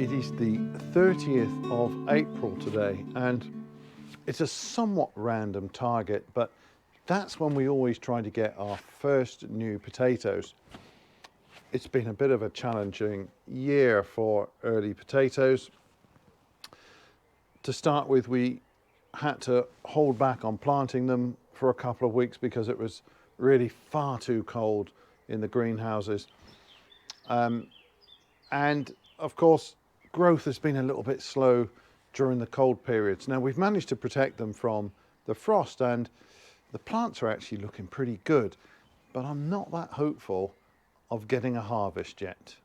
It is the 30th of April today, and it's a somewhat random target, but that's when we always try to get our first new potatoes. It's been a bit of a challenging year for early potatoes. To start with, we had to hold back on planting them for a couple of weeks because it was really far too cold in the greenhouses. And of course, growth has been a little bit slow during the cold periods. Now we've managed to protect them from the frost and the plants are actually looking pretty good, but I'm not that hopeful of getting a harvest yet.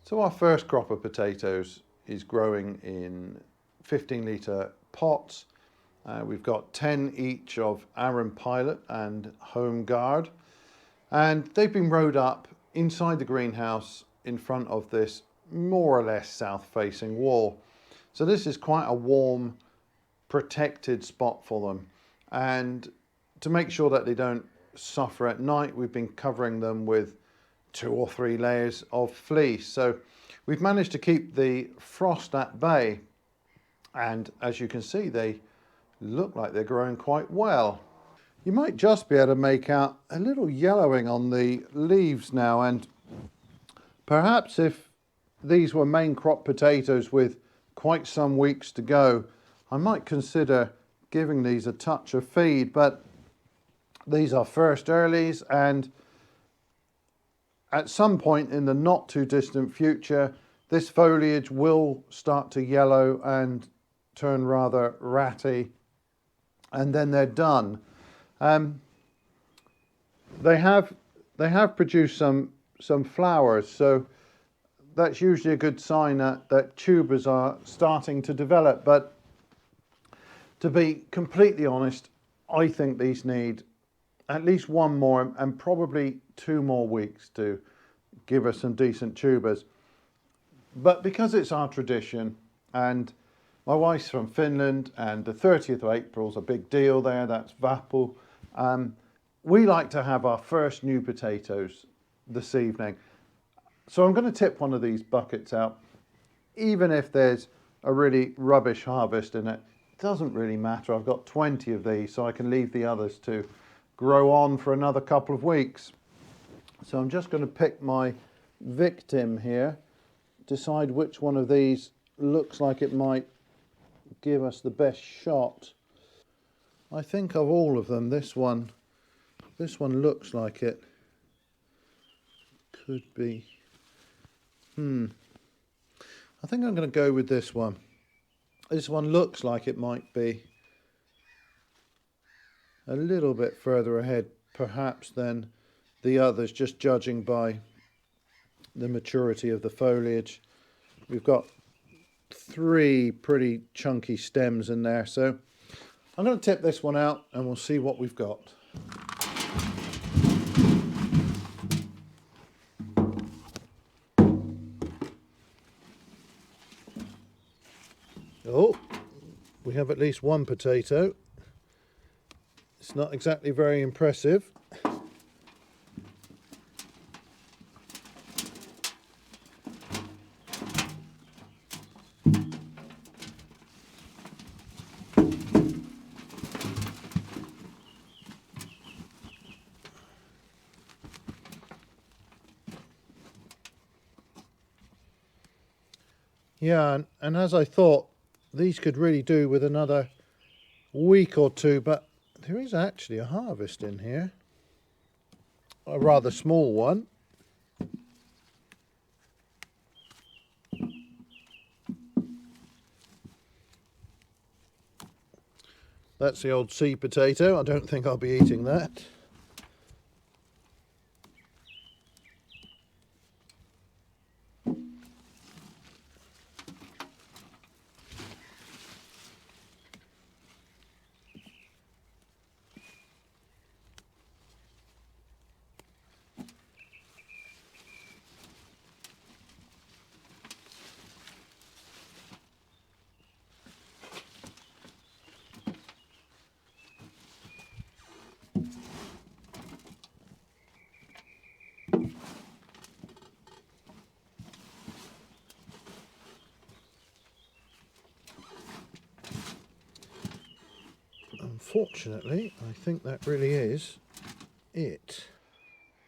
So our first crop of potatoes is growing in 15 litre pots. We've got 10 each of Arran Pilot and Home Guard, and they've been rowed up inside the greenhouse in front of this more or less south facing wall. So this is quite a warm, protected spot for them, and to make sure that they don't suffer at night, we've been covering them with 2 or 3 layers of fleece. So we've managed to keep the frost at bay, and as you can see, they look like they're growing quite well. You might just be able to make out a little yellowing on the leaves now, and perhaps if these were main crop potatoes with quite some weeks to go, I might consider giving these a touch of feed, but these are first earlies, and at some point in the not too distant future, this foliage will start to yellow and turn rather ratty, and then they're done. They have produced some flowers, so that's usually a good sign that tubers are starting to develop. But to be completely honest, I think these need at least 1 more and probably 2 more weeks to give us some decent tubers. But because it's our tradition, and my wife's from Finland and the 30th of April is a big deal there, that's Vappu, we like to have our first new potatoes this evening. So I'm going to tip one of these buckets out. Even if there's a really rubbish harvest in it, it doesn't really matter. I've got 20 of these, so I can leave the others to grow on for another couple of weeks. So I'm just going to pick my victim here, decide which one of these looks like it might give us the best shot. I think of all of them, this one looks like it could be. I think I'm going to go with this one. This one looks like it might be a little bit further ahead perhaps than the others, just judging by the maturity of the foliage. We've got 3 pretty chunky stems in there, so I'm going to tip this one out and we'll see what we've got. Oh, we have at least 1 potato. It's not exactly very impressive. Yeah, and as I thought, these could really do with another week or 2, but there is actually a harvest in here. A rather small one. That's the old seed potato. I don't think I'll be eating that. unfortunately, I think that really is it.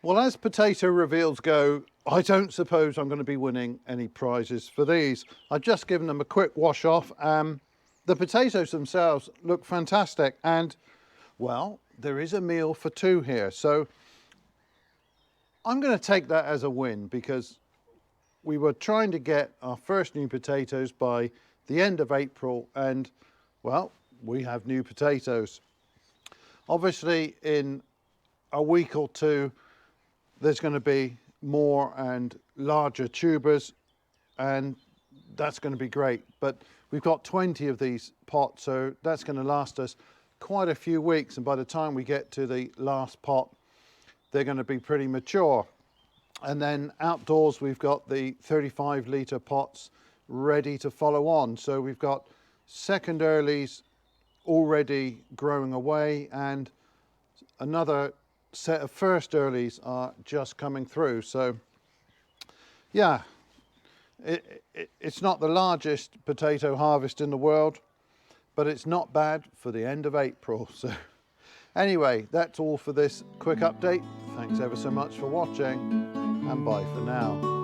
Well, as potato reveals go, I don't suppose I'm going to be winning any prizes for these. I've just given them a quick wash off. The potatoes themselves look fantastic, and well, there is a meal for two here. So I'm going to take that as a win, because we were trying to get our first new potatoes by the end of April, and well, we have new potatoes. Obviously, in a week or two, there's going to be more and larger tubers, and that's going to be great. But we've got 20 of these pots, so that's going to last us quite a few weeks. And by the time we get to the last pot, they're going to be pretty mature. And then outdoors, we've got the 35 litre pots ready to follow on. So we've got second earlies already growing away, and another set of first earlies are just coming through. So yeah, it's not the largest potato harvest in the world, but it's not bad for the end of April. So anyway, that's all for this quick update. Thanks ever so much for watching, and bye for now.